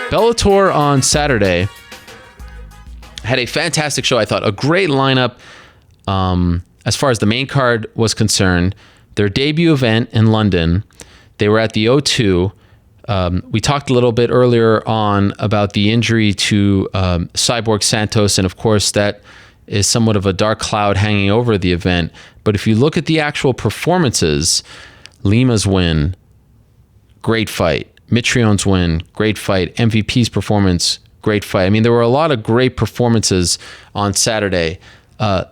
Bellator on Saturday had a fantastic show, I thought. A great lineup as far as the main card was concerned. Their debut event in London, they were at the O2. We talked a little bit earlier on about the injury to Cyborg Santos, and of course that is somewhat of a dark cloud hanging over the event. But if you look at the actual performances, Lima's win, great fight. Mitrione's win, great fight. MVP's performance, great fight. I mean, there were a lot of great performances on Saturday. A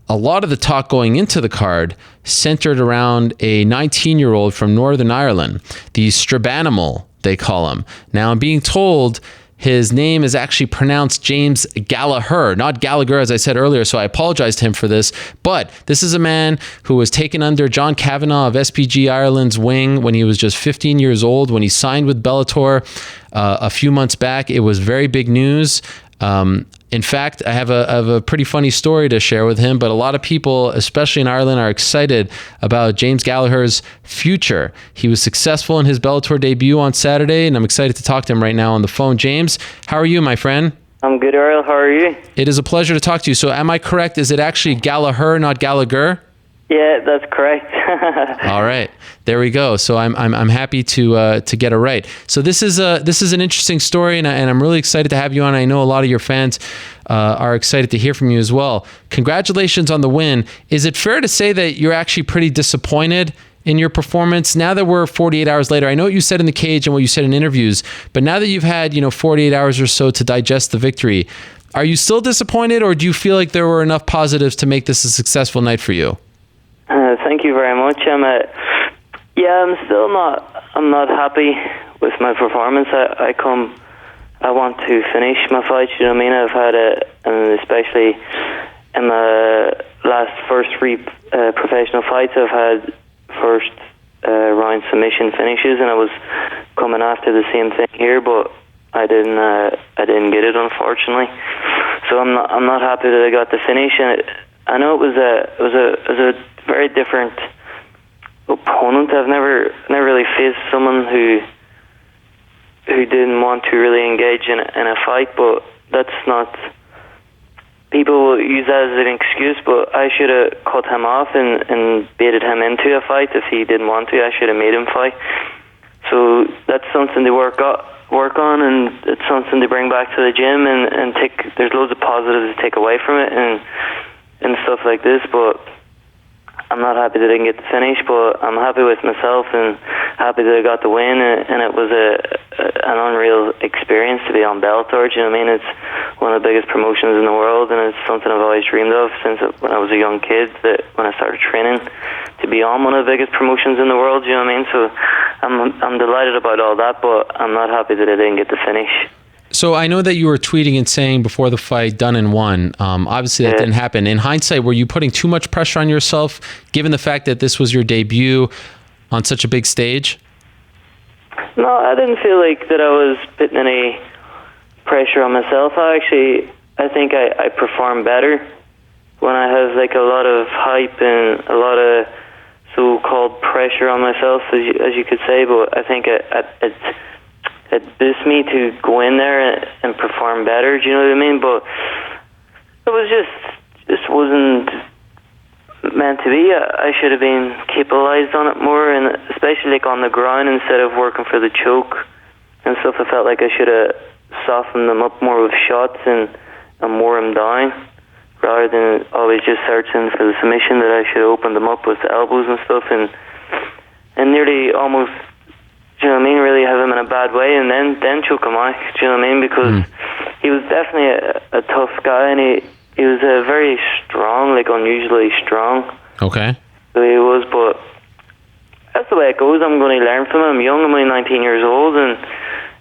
lot of the talk going into the card centered around a 19-year-old from Northern Ireland, the Strabanimal, they call him. Now, I'm being told his name is actually pronounced James Gallagher, not Gallagher, as I said earlier, so I apologize to him for this. But this is a man who was taken under John Kavanagh of SGB Ireland's wing when he was just 15 years old, when he signed with Bellator a few months back. It was very big news. In fact, I have a pretty funny story to share with him, but a lot of people, especially in Ireland, are excited about James Gallagher's future. He was successful in his Bellator debut on Saturday, and I'm excited to talk to him right now on the phone. James, how are you, my friend? I'm good, Earl. How are you? It is a pleasure to talk to you. So am I correct? Is it actually Gallagher, not Gallagher? Yeah, that's correct. All right, there we go. So I'm happy to get it right. So this is an interesting story, and I'm really excited to have you on. I know a lot of your fans are excited to hear from you as well. Congratulations on the win. Is it fair to say that you're actually pretty disappointed in your performance now that we're 48 hours later? I know what you said in the cage and what you said in interviews, but now that you've had 48 hours or so to digest the victory, are you still disappointed, or do you feel like there were enough positives to make this a successful night for you? Thank you very much. I'm not happy with my performance. I want to finish my fight. You know what I mean? I've had and especially in the first three professional fights, I've had first round submission finishes, and I was coming after the same thing here, but I didn't get it, unfortunately. So I'm not happy that I got the finish, and I know it was a very different opponent. I've never really faced someone who didn't want to really engage in a fight, but that's not. People will use that as an excuse, but I should have cut him off and baited him into a fight. If he didn't want to, I should have made him fight. So that's something to work on, and it's something to bring back to the gym and take. There's loads of positives to take away from it and stuff like this, but I'm not happy that I didn't get the finish, but I'm happy with myself and happy that I got the win, and it was an unreal experience to be on Bellator. Do you know what I mean? It's one of the biggest promotions in the world, and it's something I've always dreamed of since when I was a young kid, that when I started training, to be on one of the biggest promotions in the world. Do you know what I mean? So I'm delighted about all that, but I'm not happy that I didn't get the finish. So I know that you were tweeting and saying before the fight, done and won. Obviously, that didn't happen. In hindsight, were you putting too much pressure on yourself, given the fact that this was your debut on such a big stage? No, I didn't feel like that I was putting any pressure on myself. I think I perform better when I have like a lot of hype and a lot of so-called pressure on myself, as you could say. But I think it boosts me to go in there and perform better. Do you know what I mean? But it was just wasn't meant to be. I should have been capitalized on it more, and especially like on the ground instead of working for the choke and stuff. I felt like I should have softened them up more with shots and wore them down, rather than always just searching for the submission. That I should have opened them up with the elbows and stuff, and nearly almost, do you know what I mean, really have him in a bad way, and then choke him out. Do you know what I mean? Because he was definitely a tough guy, and he was very strong, like unusually strong. Okay. So he was, but that's the way it goes. I'm going to learn from him. I'm young. I'm only 19 years old, and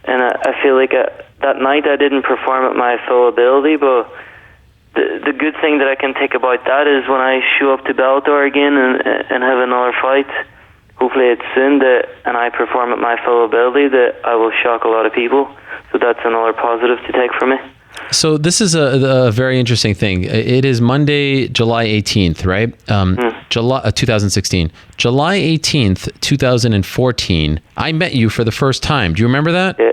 I feel like that night I didn't perform at my full ability, but the good thing that I can take about that is when I show up to Bellator again and have another fight, hopefully it's soon, and I perform at my full ability, that I will shock a lot of people. So that's another positive to take from me. So this is a very interesting thing. It is Monday, July 18th, right? July 2016. July 18th, 2014, I met you for the first time. Do you remember that? Yeah,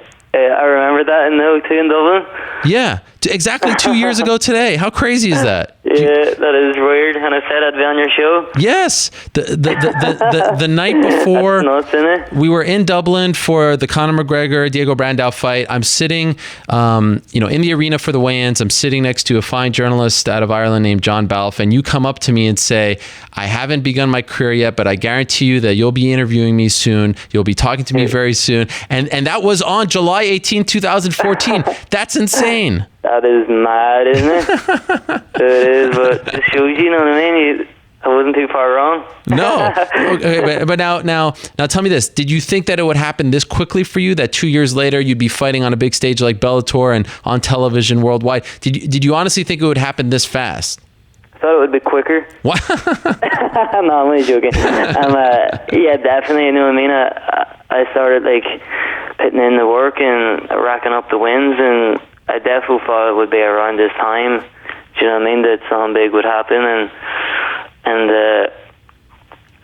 I remember that in the O2 in Dublin. Yeah, exactly 2 years ago today. How crazy is that? Yeah, that is weird. And I said I'd be on your show. Yes, the night before, That's nuts, isn't it? we were in Dublin for the Conor McGregor Diego Brandao fight. I'm sitting, in the arena for the weigh-ins. I'm sitting next to a fine journalist out of Ireland named John Balfe, and you come up to me and say, "I haven't begun my career yet, but I guarantee you that you'll be interviewing me soon. You'll be talking to me very soon." And that was on July 18, 2014. That's insane. That is mad, isn't it? It is, but it shows you know what I mean? I wasn't too far wrong. No. Okay, but now tell me this. Did you think that it would happen this quickly for you, that 2 years later you'd be fighting on a big stage like Bellator and on television worldwide? Did you honestly think it would happen this fast? I thought it would be quicker. What? No, I'm only joking. Yeah, definitely. You know what I mean? I started putting in the work and racking up the wins, and I definitely thought it would be around this time. Do you know what I mean? That something big would happen, and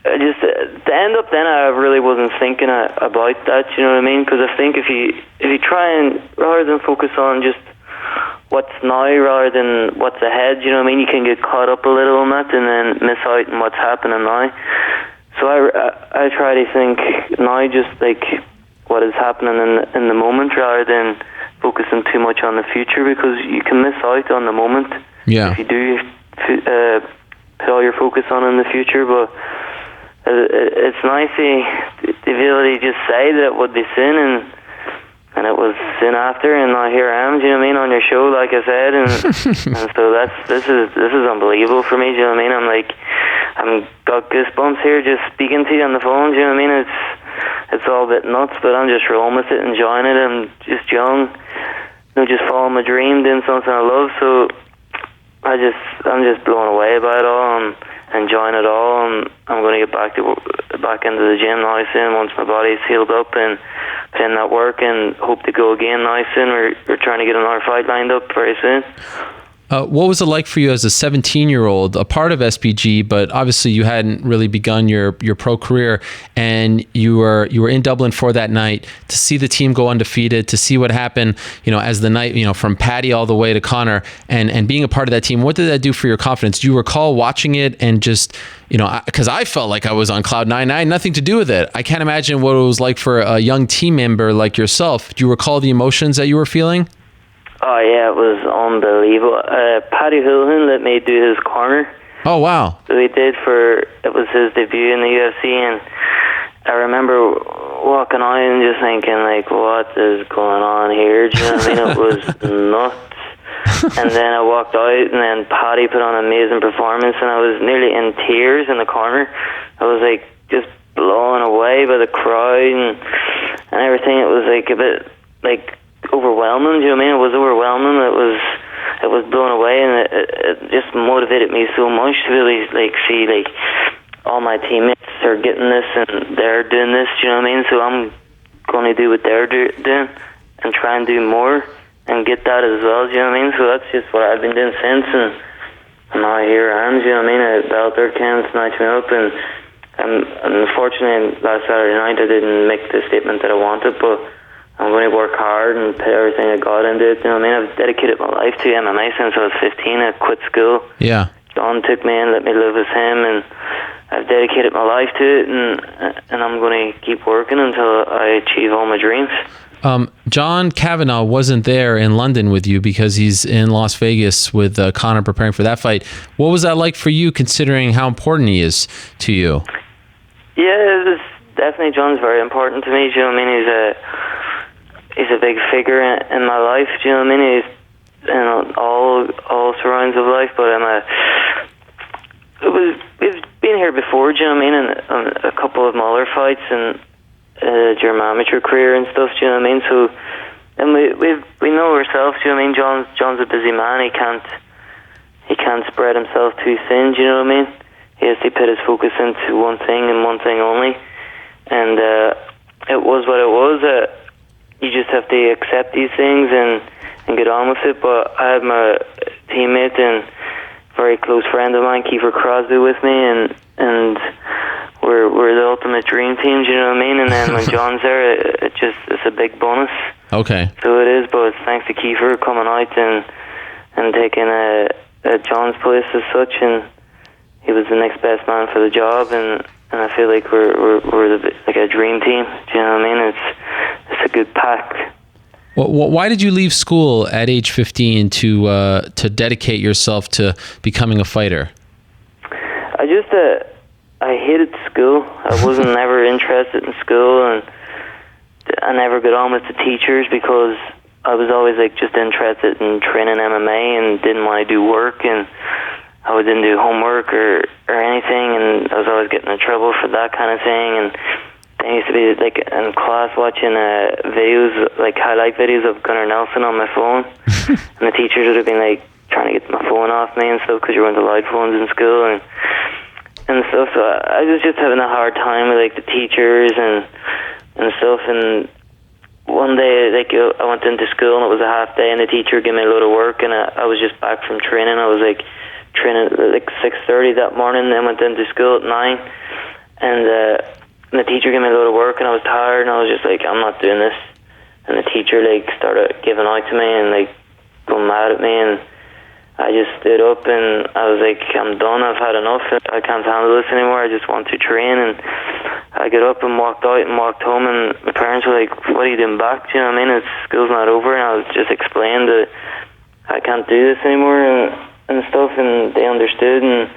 just to end up then, I really wasn't thinking about that. You know what I mean? Because I think if you try and rather than focus on just what's now rather than what's ahead, you know what I mean? You can get caught up a little on that and then miss out on what's happening now. So I try to think now just what is happening in the moment rather than focusing too much on the future, because you can miss out on the moment. Yeah. If you do put all your focus on in the future, but it's nice the ability to just say that it would be soon, and it was soon after, and now here I am, do you know what I mean, on your show, like I said, and so this is unbelievable for me, do you know what I mean? I'm got goosebumps here just speaking to you on the phone, do you know what I mean? It's all a bit nuts, but I'm just rolling with it, enjoying it. I'm just young, just following my dream, doing something I love, so I'm just blown away by it all and enjoying it all, and I'm going to get back into the gym now soon once my body's healed up and put in that work, and hope to go again now soon. We're trying to get another fight lined up very soon. What was it like for you as a 17-year-old, a part of SBG, but obviously you hadn't really begun your pro career, and you were in Dublin for that night, to see the team go undefeated, to see what happened, as the night, from Paddy all the way to Conor, and being a part of that team? What did that do for your confidence? Do you recall watching it and just, because I felt like I was on cloud nine. I had nothing to do with it. I can't imagine what it was like for a young team member like yourself. Do you recall the emotions that you were feeling? Oh yeah, it was unbelievable. Paddy Houlihan let me do his corner. Oh wow! So it was his debut in the UFC, and I remember walking out and just thinking what is going on here? Do you know what I mean? It was nuts. And then I walked out, and then Paddy put on an amazing performance, and I was nearly in tears in the corner. I was just blown away by the crowd and everything. It was a bit overwhelming, do you know what I mean? It was overwhelming. It was blown away, and it just motivated me so much to really see all my teammates are getting this and they're doing this, do you know what I mean? So I'm going to do what they're doing and try and do more and get that as well, do you know what I mean? So that's just what I've been doing since, and now here I am, do you know what I mean? Bellator came, snatched me up, and unfortunately last Saturday night I didn't make the statement that I wanted, but I'm going to work hard and put everything I got into it. You know what I mean? I've dedicated my life to MMA since I was 15. I quit school. Yeah. John took me in, let me live with him, and I've dedicated my life to it, and I'm going to keep working until I achieve all my dreams. John Kavanagh wasn't there in London with you because he's in Las Vegas with Conor preparing for that fight. What was that like for you, considering how important he is to you? Yeah, it was definitely, John's very important to me. Do you know what I mean? He's a big figure in my life. Do you know what I mean? He's in all surrounds of life. But we've been here before. Do you know what I mean? And a couple of my other fights and during my amateur career and stuff. Do you know what I mean? So, and we know ourselves. Do you know what I mean? John's a busy man. He can't spread himself too thin. Do you know what I mean? He has to put his focus into one thing and one thing only. And it was what it was. You just have to accept these things and get on with it. But I had my teammate and very close friend of mine, Kiefer Crosby, with me, and we're the ultimate dream team. Do you know what I mean? And then when John's there, it's a big bonus. Okay. So it is, but it's thanks to Kiefer coming out and taking John's place as such, and he was the next best man for the job, and I feel like we're like a dream team. Do you know what I mean? It's a good pack. Well, why did you leave school at age 15 to dedicate yourself to becoming a fighter? I hated school. I wasn't never interested in school, and I never got on with the teachers because I was always like just interested in training MMA and didn't want to do work, and I didn't do homework or anything, and I was always getting in trouble for that kind of thing. And I used to be like in class watching videos, like highlight videos of Gunnar Nelson on my phone, and the teachers would have been like trying to get my phone off me and stuff because you weren't allowed phones in school and stuff. So I was just having a hard time with like the teachers and stuff. And one day, like I went into school and it was a half day, and the teacher gave me a load of work, and I was just back from training. I was like training at like 6:30 that morning, and went into school at 9, and the teacher gave me a load of work, and I was tired, and I was just like, I'm not doing this. And the teacher like started giving out to me and like going mad at me, and I just stood up and I was like, I'm done, I've had enough, I can't handle this anymore, I just want to train. And I got up and walked out and walked home, and my parents were like, what are you doing back? Do you know what I mean? School's not over. And I was just explained that I can't do this anymore and stuff, and they understood, and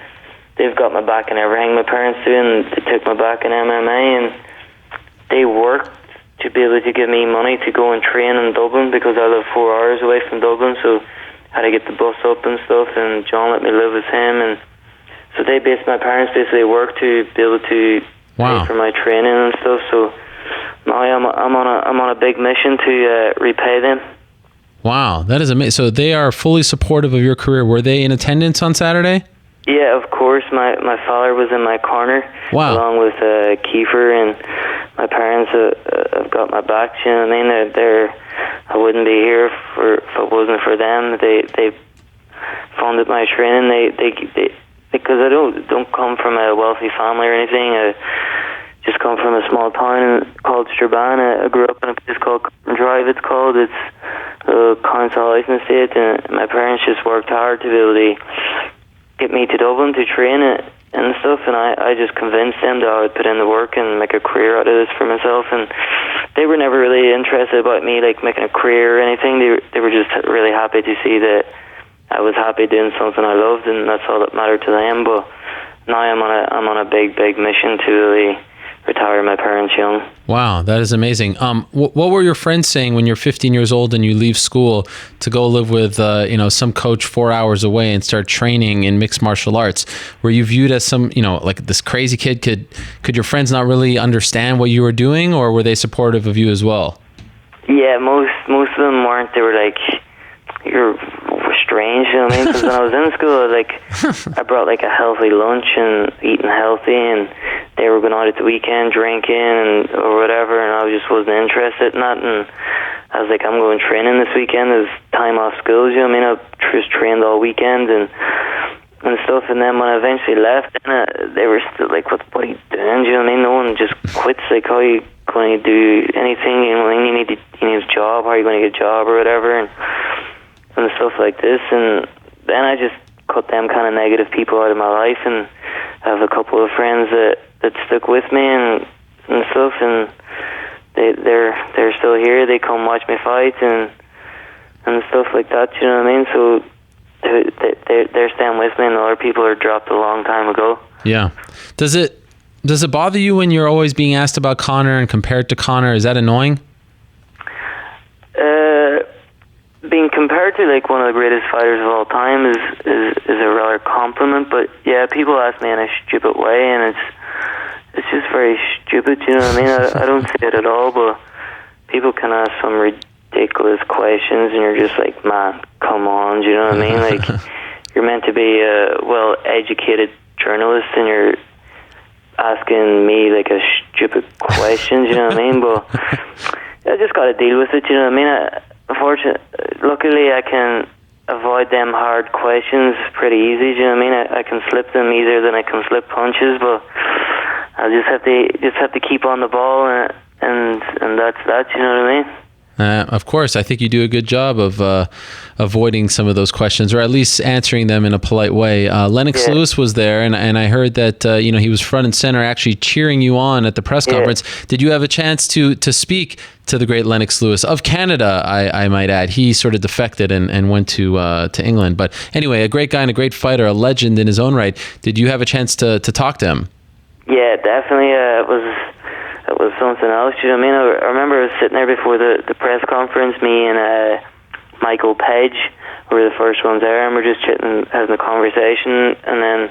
they've got my back and everything, my parents do, and they took my back in MMA, and they worked to be able to give me money to go and train in Dublin because I live 4 hours away from Dublin, so I had to get the bus up and stuff, and John let me live with him, and so my parents basically worked to be able to pay for my training and stuff. So now I'm on a big mission to repay them. Wow, that is amazing. So they are fully supportive of your career. Were they in attendance on Saturday? Yeah, of course. My father was in my corner, along with Kiefer, and my parents have got my back. You know what I mean? I wouldn't be here if it wasn't for them. They funded my training. They because I don't come from a wealthy family or anything. I just come from a small town called Strabane. I grew up in a place called Drive. It's a council housing estate, and my parents just worked hard to be able to get me to Dublin to train it and stuff, and I just convinced them that I would put in the work and make a career out of this for myself. And they were never really interested about me like making a career or anything. They were just really happy to see that I was happy doing something I loved, and that's all that mattered to them. But now I'm on a big mission to really retire my parents young. Wow, that is amazing. What were your friends saying when you're 15 years old and you leave school to go live with some coach 4 hours away and start training in mixed martial arts? Were you viewed as some, like this crazy kid? Could your friends not really understand what you were doing, or were they supportive of you as well? Yeah, most of them weren't. They were like, you're strange, you know what I mean? Because when I was in school, I brought like a healthy lunch and eating healthy, and they were going out at the weekend drinking or whatever, and I just wasn't interested in that. And I was like, I'm going training this weekend. There's time off school, you know what I mean? I just trained all weekend and stuff. And then when I eventually left, they were still like, what are you doing? Do you know what I mean? No one just quits. Like, how are you going to do anything? You know, you need a job. How are you going to get a job or whatever? And stuff like this. And then I just cut them kind of negative people out of my life, and I have a couple of friends that stuck with me and stuff, and they're still here. They come watch me fight and stuff like that, you know what I mean? So they're staying with me, and other people are dropped a long time ago. Yeah. Does it bother you when you're always being asked about Conor and compared to Conor? Is that annoying? Being compared to like one of the greatest fighters of all time is a rather compliment, but yeah, people ask me in a stupid way, and it's just very stupid, you know what I mean? I don't see it at all, but people can ask some ridiculous questions, and you're just like, man, come on, do you know what I mean? Like, you're meant to be a well-educated journalist, and you're asking me like a stupid question, you know what I mean? But I just got to deal with it, you know what I mean? Luckily, I can avoid them hard questions pretty easy. You know what I mean? I can slip them easier than I can slip punches, but I just have to keep on the ball, and that's that. You know what I mean? Of course, I think you do a good job of avoiding some of those questions, or at least answering them in a polite way. Lennox Lewis was there, and I heard that he was front and center, actually cheering you on at the press conference. Did you have a chance to speak to the great Lennox Lewis of Canada? I might add, he sort of defected and went to England. But anyway, a great guy and a great fighter, a legend in his own right. Did you have a chance to talk to him? Yeah, definitely. It was something else. You know what I mean? I remember I was sitting there before the press conference. Me and Michael Page were the first ones there, and we're just chitting, having a conversation. And then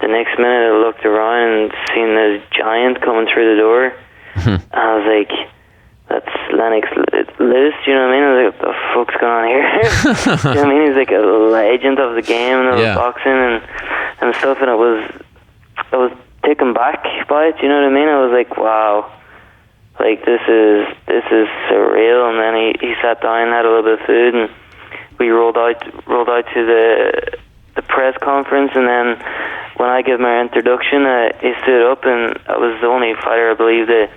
the next minute, I looked around and seen this giant coming through the door. And I was like, "That's Lennox Lewis." You know what I mean? I was like, "What the fuck's going on here?" You know what I mean? He's like a legend of the game and of boxing and stuff. And I was taken back by it, you know what I mean? I was like, wow, like this is surreal. And then he sat down, had a little bit of food, and we rolled out to the press conference. And then when I gave my introduction, he stood up, and I was the only fighter, I believe, that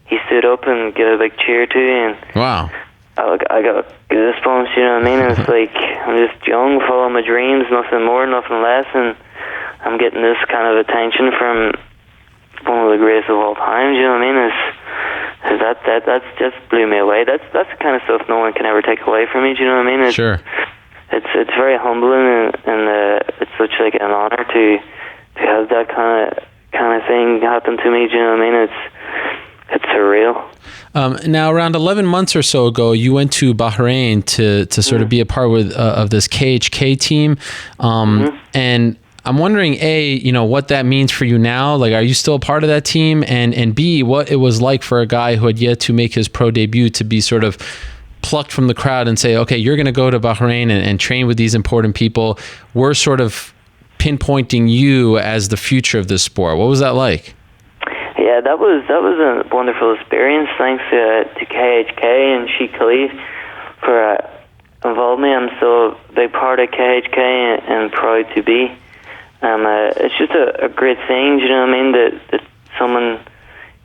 he stood up and gave a big cheer to. And wow, I got goosebumps, you know what I mean? It's like I'm just young, following my dreams, nothing more, nothing less, and I'm getting this kind of attention from one of the greatest of all time. You know what I mean? That's just blew me away. That's the kind of stuff no one can ever take away from me. Do you know what I mean? Sure. It's very humbling, and it's such like an honor to have that kind of thing happen to me. Do you know what I mean? It's surreal. Now, around 11 months or so ago, you went to Bahrain to sort of be a part of this KHK team, and I'm wondering, A, what that means for you now. Like, are you still a part of that team? And B, what it was like for a guy who had yet to make his pro debut to be sort of plucked from the crowd and say, okay, you're going to go to Bahrain and train with these important people. We're sort of pinpointing you as the future of this sport. What was that like? Yeah, that was a wonderful experience. Thanks to KHK and Sheikh Khalid for involving me. I'm still a big part of KHK and proud to be. It's just a great thing, you know what I mean, that someone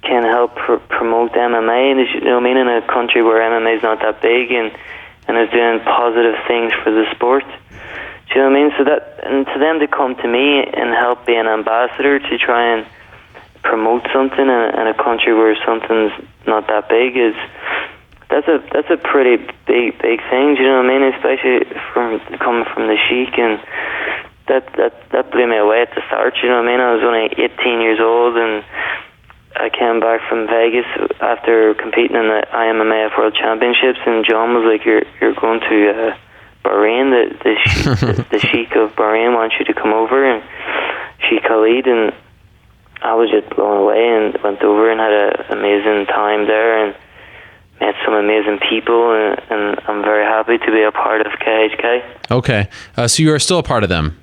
can help promote MMA, you know what I mean, in a country where MMA is not that big and is doing positive things for the sport. Do you know what I mean? So and to them to come to me and help be an ambassador to try and promote something in a country where something's not that big that's a pretty big thing. Do you know what I mean? Especially coming from the Sheikh, and that blew me away at the start. You know what I mean? I was only 18 years old, and I came back from Vegas after competing in the IMMAF World Championships, and John was like, "You're going to Bahrain. The Sheikh of Bahrain wants you to come over," and Sheikh Khalid, and I was just blown away and went over and had an amazing time there and met some amazing people, and I'm very happy to be a part of KHK. Okay, so you are still a part of them?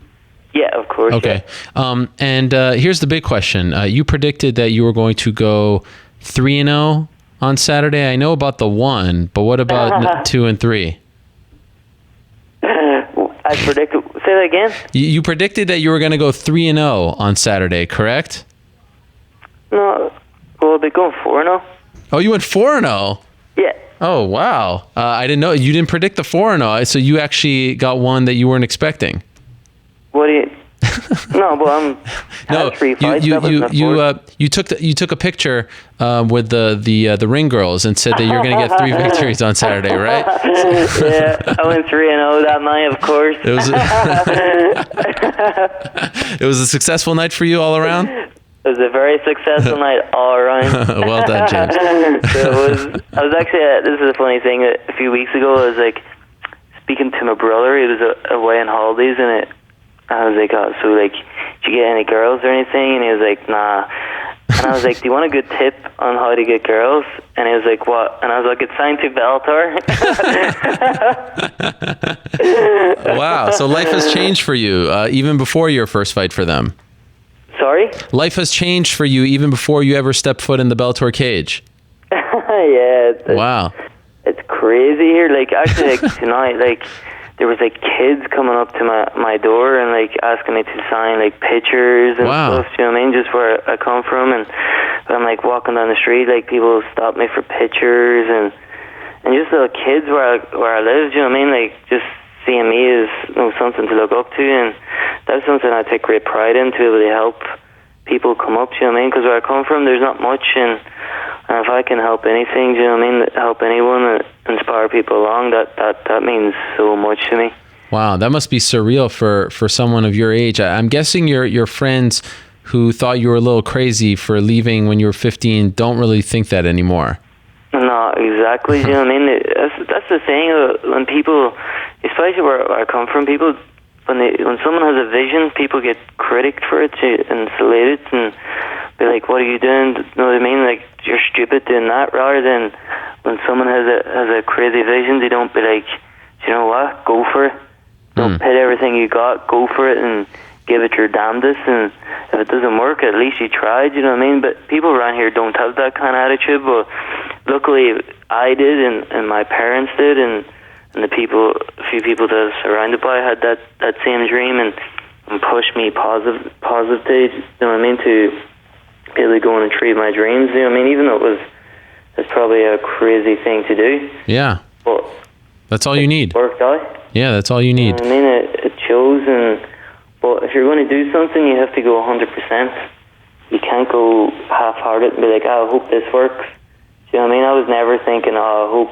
Yeah, of course. Okay, yeah. And here's the big question. You predicted that you were going to go 3-0 on Saturday. I know about the 1, but what about 2 and 3? I predicted... Say that again? You predicted that you were going to go 3-0 on Saturday, correct? No. Well, they're going 4-0. Oh, you went 4-0? Yeah. Oh, wow. I didn't know. You didn't predict the 4-0, so you actually got one that you weren't expecting. What do you... No, but I'm... No, you took a picture with the ring girls and said that you're going to get 3 victories on Saturday, right? Yeah, I went 3-0 that night, of course. It was a successful night for you all around? It was a very successful night all around. Well done, James. So I was actually, this is a funny thing, a few weeks ago, I was like speaking to my brother. He was away on holidays, and I was like, oh, so like, did you get any girls or anything? And he was like, nah. And I was like, do you want a good tip on how to get girls? And he was like, what? And I was like, it's signed to Bellator. Wow, so life has changed for you, even before your first fight for them. Sorry? Life has changed for you even before you ever stepped foot in the Bellator cage. Yeah. Wow. It's crazy here. Like, actually, like, tonight, like, there was, like, kids coming up to my door and, like, asking me to sign, like, pictures and stuff, you know what I mean, just where I come from. And I'm, like, walking down the street, like, people stop me for pictures and just little kids where I live. Do you know what I mean? Like, just seeing me is, you know, something to look up to, and that's something I take great pride in, to be able to help people come up. Do you know what I mean? Because where I come from, there's not much, and if I can help anything, do you know what I mean? Help anyone, inspire people along, that means so much to me. Wow, that must be surreal for someone of your age. I'm guessing your friends who thought you were a little crazy for leaving when you were 15 don't really think that anymore. No, exactly. You know what I mean? That's the thing. When people, especially where I come from, people, when someone has a vision, people get critiqued for it and salute it and be like, "What are you doing?" You know what I mean? Like, you're stupid doing that. Rather than when someone has a crazy vision, they don't be like, "You know what? Go for it. Don't pit everything you got. Go for it and give it your damnedest. And if it doesn't work, at least you tried." You know what I mean? But people around here don't have that kind of attitude. But luckily, I did, and my parents did, and a few people that I was surrounded by had that same dream and pushed me positive to, you know what I mean, to really go and achieve my dreams. You know what I mean? Even though it's probably a crazy thing to do. Yeah. But that's all you need. Worked out. Yeah, that's all you need. You know what I mean? It shows, but if you're going to do something, you have to go 100%. You can't go half-hearted and be like, "I hope this works." Do you know what I mean? I was never thinking, "Oh,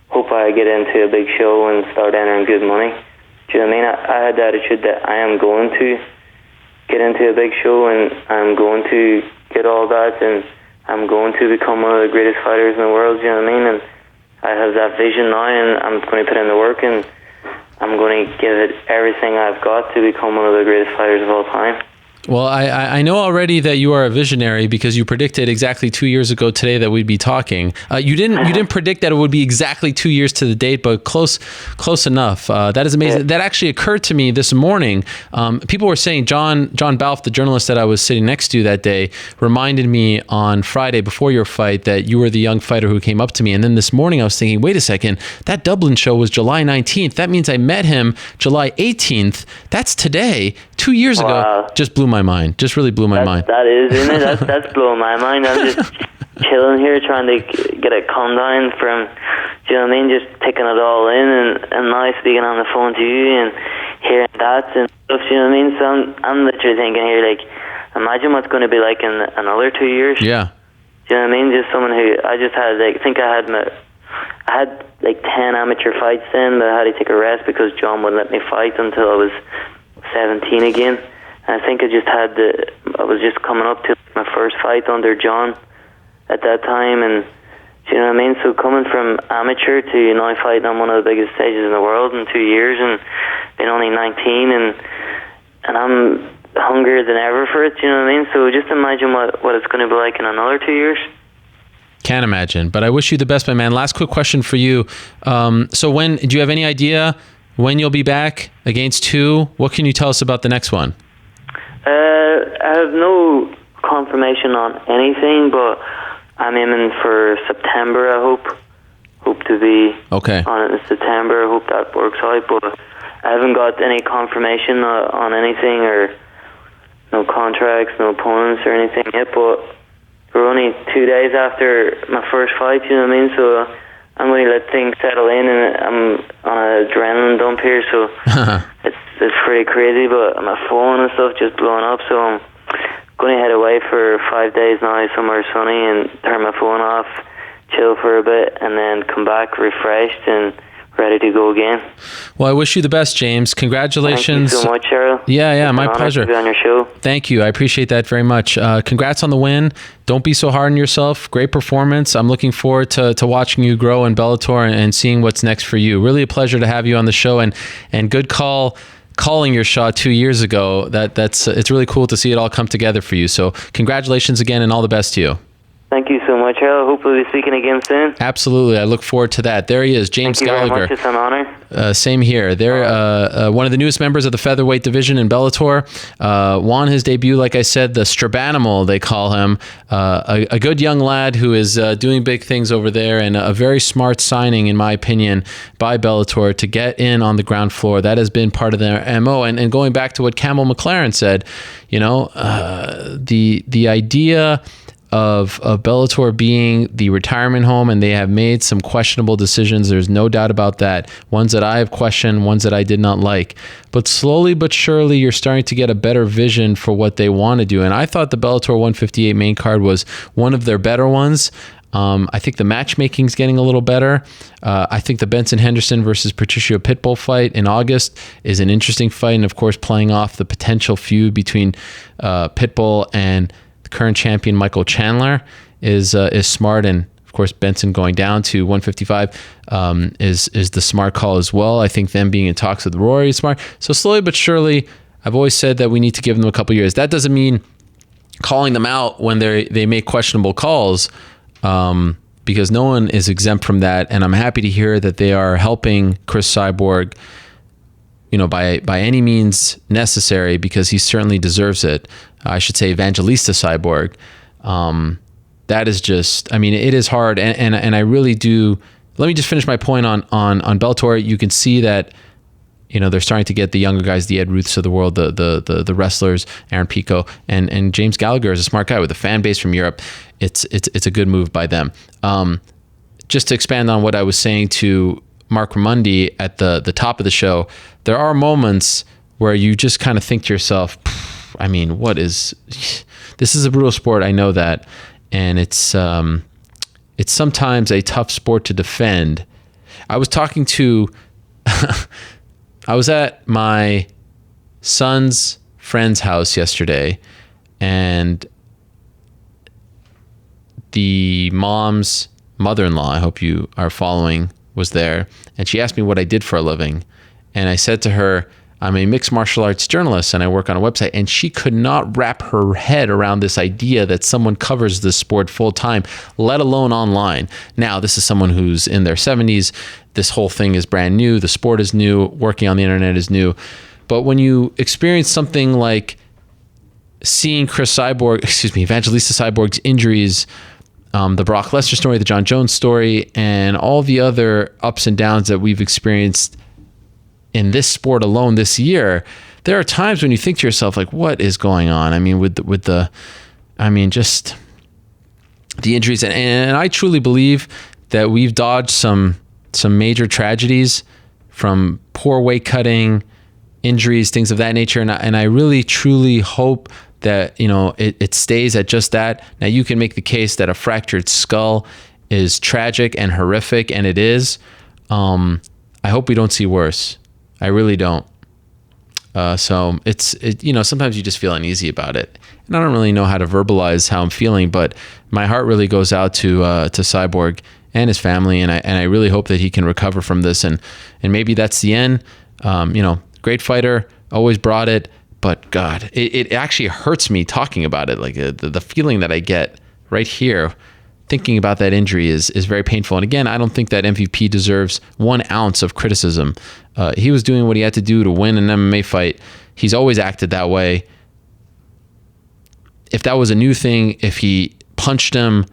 hope I get into a big show and start earning good money." Do you know what I mean? I had the attitude that I am going to get into a big show, and I'm going to get all that, and I'm going to become one of the greatest fighters in the world. Do you know what I mean? And I have that vision now, and I'm going to put in the work, and I'm going to give it everything I've got to become one of the greatest fighters of all time. Well, I know already that you are a visionary because you predicted exactly 2 years ago today that we'd be talking. You didn't predict that it would be exactly 2 years to the date, but close enough. That is amazing. Yeah. That actually occurred to me this morning. People were saying John Balfe, the journalist that I was sitting next to that day, reminded me on Friday before your fight that you were the young fighter who came up to me. And then this morning I was thinking, wait a second, that Dublin show was July 19th. That means I met him July 18th. That's today. 2 years ago. Just blew my mind. Just really blew my mind. That is, isn't it? That's blowing my mind. I'm just chilling here trying to get a calm down from, do you know what I mean, just taking it all in, and now speaking on the phone to you and hearing that and stuff, do you know what I mean? So I'm literally thinking here, like, imagine what's going to be like in another 2 years. Yeah. Do you know what I mean? Just someone who, I just had, like, I had like 10 amateur fights then, but I had to take a rest because John wouldn't let me fight until I was 17 again. And I think I was just coming up to my first fight under John at that time, and do you know what I mean? So coming from amateur to now fighting on one of the biggest stages in the world in 2 years, and being only 19, and I'm hungrier than ever for it, do you know what I mean? So just imagine what it's going to be like in another 2 years. Can't imagine, but I wish you the best, my man. Last quick question for you. So do you have any idea when you'll be back against who? What can you tell us about the next one? I have no confirmation on anything, but I'm aiming for September, I hope to be on it in September. I hope that works out, but I haven't got any confirmation on anything, or no contracts, no opponents or anything yet, but we're only 2 days after my first fight, you know what I mean? So I'm going to let things settle in, and I'm on an adrenaline dump here, so it's pretty crazy, but my phone and stuff just blowing up, so I'm going to head away for 5 days now, somewhere sunny, and turn my phone off, chill for a bit, and then come back refreshed and ready to go again. Well, I wish you the best, James. Congratulations. Thank you so much, Cheryl. Yeah, my pleasure. To be on your show. Thank you. I appreciate that very much. Congrats on the win. Don't be so hard on yourself. Great performance. I'm looking forward to watching you grow in Bellator and seeing what's next for you. Really a pleasure to have you on the show, and good calling your shot 2 years ago. It's really cool to see it all come together for you. So congratulations again, and all the best to you. Thank you so much, Harold. Hope we'll be speaking again soon. Absolutely. I look forward to that. There he is, James Gallagher. Thank you very much. It's an honor. Same here. They're one of the newest members of the featherweight division in Bellator. Won his debut, like I said, the Strabanimal, they call him. A good young lad who is doing big things over there, and a very smart signing, in my opinion, by Bellator to get in on the ground floor. That has been part of their MO. And going back to what Campbell McLaren said, the idea of Bellator being the retirement home, and they have made some questionable decisions. There's no doubt about that. Ones that I have questioned, ones that I did not like. But slowly but surely, you're starting to get a better vision for what they want to do. And I thought the Bellator 158 main card was one of their better ones. I think the matchmaking is getting a little better. I think the Benson Henderson versus Patricio Pitbull fight in August is an interesting fight, and of course, playing off the potential feud between Pitbull and the current champion Michael Chandler is smart. And of course, Benson going down to 155 is the smart call as well. I think them being in talks with Rory is smart. So slowly but surely, I've always said that we need to give them a couple years. That doesn't mean calling them out when they make questionable calls. Because no one is exempt from that, and I'm happy to hear that they are helping Chris Cyborg, by any means necessary, because he certainly deserves it. I should say Evangelista Cyborg. That is just, it is hard, and I really do. Let me just finish my point on Bellator. You can see that, they're starting to get the younger guys, the Ed Ruths of the world, the wrestlers, Aaron Pico, and James Gallagher is a smart guy with a fan base from Europe. It's a good move by them. Just to expand on what I was saying to Mark Ramundi at the top of the show, there are moments where you just kind of think to yourself, this is a brutal sport. I know that. And it's sometimes a tough sport to defend. I was talking to, I was at my son's friend's house yesterday, and the mom's mother-in-law, I hope you are following, was there, and she asked me what I did for a living. And I said to her, I'm a mixed martial arts journalist and I work on a website. And she could not wrap her head around this idea that someone covers this sport full time, let alone online. Now, this is someone who's in their 70s. This whole thing is brand new. The sport is new. Working on the internet is new. But when you experience something like seeing Evangelista Cyborg's injuries, the Brock Lesnar story, the John Jones story, and all the other ups and downs that we've experienced in this sport alone this year, there are times when you think to yourself, like, what is going on? Just the injuries. And I truly believe that we've dodged some major tragedies from poor weight cutting, injuries, things of that nature. And I really, truly hope that, it stays at just that. Now, you can make the case that a fractured skull is tragic and horrific, and it is. I hope we don't see worse. I really don't. So sometimes you just feel uneasy about it, and I don't really know how to verbalize how I'm feeling, but my heart really goes out to Cyborg and his family, and I really hope that he can recover from this, and maybe that's the end. Great fighter, always brought it, but God, it actually hurts me talking about it. Like the feeling that I get right here, thinking about that injury is very painful. And again, I don't think that MVP deserves 1 ounce of criticism. He was doing what he had to do to win an MMA fight. He's always acted that way. If that was a new thing, if he punched him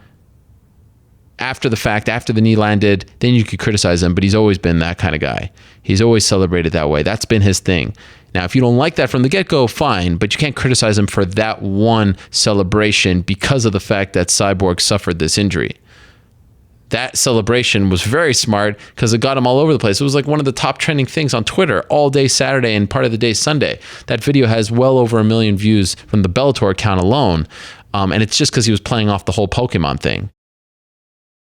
after the fact, after the knee landed, then you could criticize him, but he's always been that kind of guy. He's always celebrated that way. That's been his thing. Now, if you don't like that from the get-go, fine, but you can't criticize him for that one celebration because of the fact that Cyborg suffered this injury. That celebration was very smart because it got him all over the place. It was like one of the top trending things on Twitter all day Saturday and part of the day Sunday. That video has well over 1 million views from the Bellator account alone. And it's just because he was playing off the whole Pokemon thing.